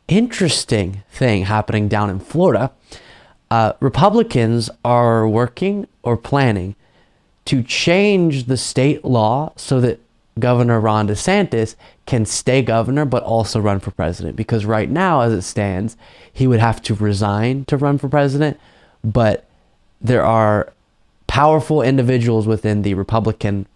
interesting thing happening down in Florida. Republicans are working or planning to change the state law so that Governor Ron DeSantis can stay governor but also run for president. Because right now, as it stands, he would have to resign to run for president. But there are powerful individuals within the Republican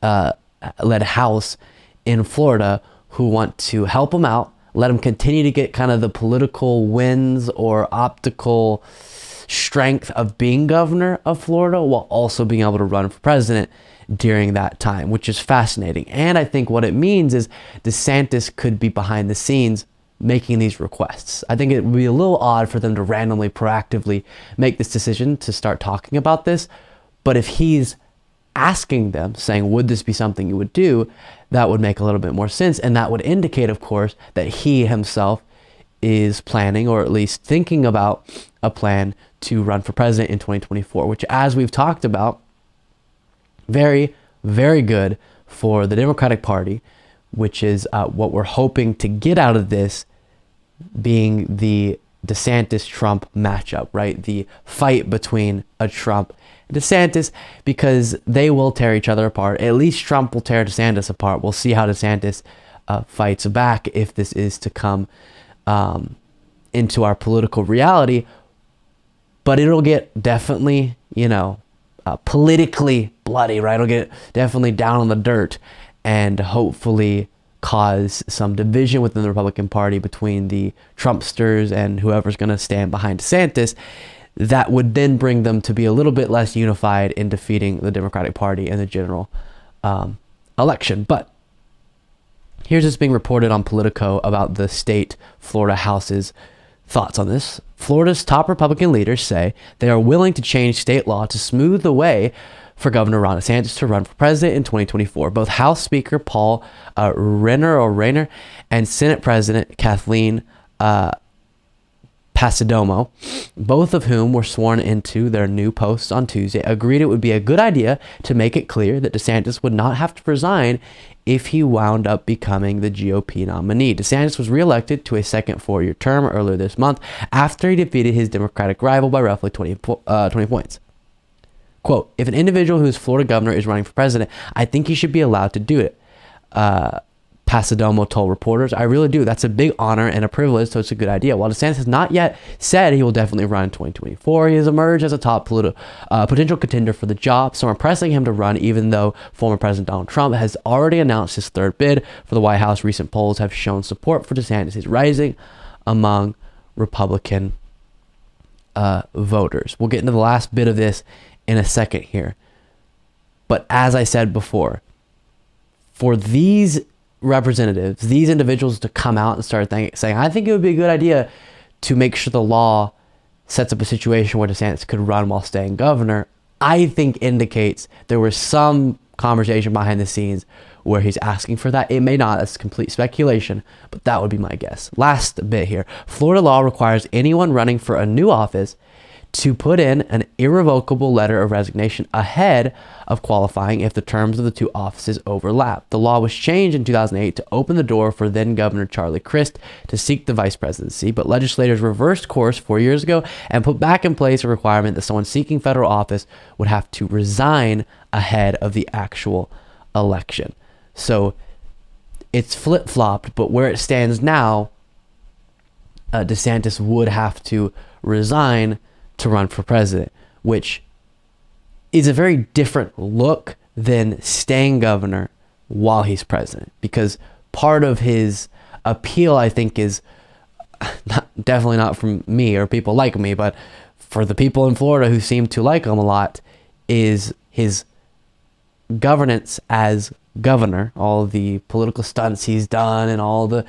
led House in Florida who want to help him out, let him continue to get kind of the political wins or optical strength of being governor of Florida while also being able to run for president during that time, which is fascinating. And I think what it means is DeSantis could be behind the scenes making these requests. I think it would be a little odd for them to randomly, proactively make this decision to start talking about this. But if he's asking them, saying, would this be something you would do, that would make a little bit more sense. And that would indicate, of course, that he himself is planning, or at least thinking about a plan to run for president in 2024, which, as we've talked about, very, very good for the Democratic Party, which is what we're hoping to get out of this being the DeSantis-Trump matchup, right? The fight between a Trump and DeSantis, because they will tear each other apart. At least Trump will tear DeSantis apart. We'll see how DeSantis fights back if this is to come into our political reality. But it'll get definitely, politically bloody, right? It'll get definitely down on the dirt and hopefully cause some division within the Republican Party between the Trumpsters and whoever's going to stand behind DeSantis. That would then bring them to be a little bit less unified in defeating the Democratic Party in the general election. But here's what's being reported on Politico about the state Florida House's thoughts on this. Florida's top Republican leaders say they are willing to change state law to smooth the way for Governor Ron DeSantis to run for president in 2024. Both House Speaker Paul Rayner and Senate President Kathleen Passidomo, both of whom were sworn into their new posts on Tuesday, agreed it would be a good idea to make it clear that DeSantis would not have to resign if he wound up becoming the GOP nominee. DeSantis was reelected to a second four-year term earlier this month after he defeated his Democratic rival by roughly 20 points. Quote, if an individual who is Florida governor is running for president, I think he should be allowed to do it. Passidomo told reporters, I really do. That's a big honor and a privilege, so it's a good idea. While DeSantis has not yet said he will definitely run in 2024, he has emerged as a top potential contender for the job. Some are pressing him to run, even though former President Donald Trump has already announced his third bid for the White House. Recent polls have shown support for DeSantis is rising among Republican voters. We'll get into the last bit of this in a second here. But as I said before, for these representatives, these individuals to come out and start saying, I think it would be a good idea to make sure the law sets up a situation where DeSantis could run while staying governor, I think indicates there was some conversation behind the scenes where he's asking for that. It may not, that's complete speculation, but that would be my guess. Last bit here. Florida law requires anyone running for a new office to put in an irrevocable letter of resignation ahead of qualifying if the terms of the two offices overlap. The law was changed in 2008 to open the door for then Governor Charlie Crist to seek the vice presidency, but legislators reversed course 4 years ago and put back in place a requirement that someone seeking federal office would have to resign ahead of the actual election. So it's flip-flopped, but where it stands now, DeSantis would have to resign to run for president, which is a very different look than staying governor while he's president, because part of his appeal, I think, is definitely not from me or people like me, but for the people in Florida who seem to like him a lot, is his governance as governor, all the political stunts he's done and all the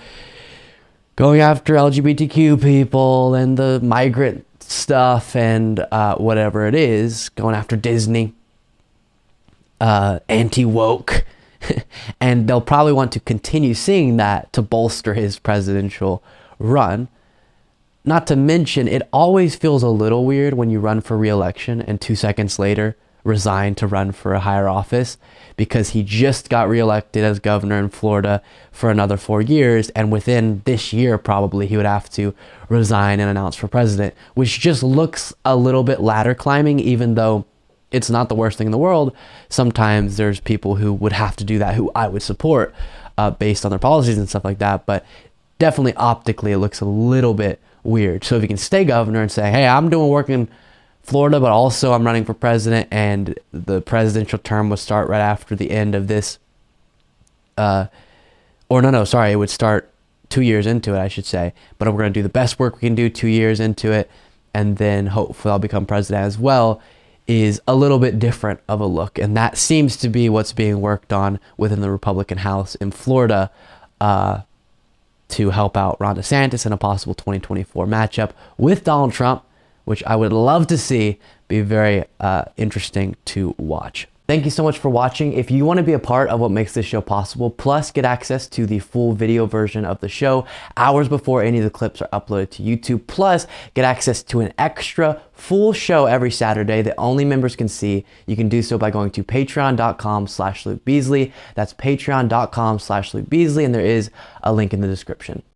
going after LGBTQ people and the migrant stuff and whatever it is, going after Disney, anti-woke, and they'll probably want to continue seeing that to bolster his presidential run. Not to mention, it always feels a little weird when you run for re-election and 2 seconds later resign to run for a higher office, because he just got reelected as governor in Florida for another 4 years, and within this year probably he would have to resign and announce for president, which just looks a little bit ladder climbing, even though it's not the worst thing in the world. Sometimes there's people who would have to do that who I would support based on their policies and stuff like that, but definitely optically it looks a little bit weird. So if you can stay governor and say, hey, I'm doing work in Florida, but also I'm running for president, and the presidential term would start right after the end of this, it would start 2 years into it, I should say, but we're going to do the best work we can do 2 years into it, and then hopefully I'll become president as well, is a little bit different of a look. And that seems to be what's being worked on within the Republican House in Florida, to help out Ron DeSantis in a possible 2024 matchup with Donald Trump, which I would love to see. Be very interesting to watch. Thank you so much for watching. If you want to be a part of what makes this show possible, plus get access to the full video version of the show hours before any of the clips are uploaded to YouTube, plus get access to an extra full show every Saturday that only members can see, you can do so by going to patreon.com/Luke Beasley. That's patreon.com/Luke Beasley, and there is a link in the description.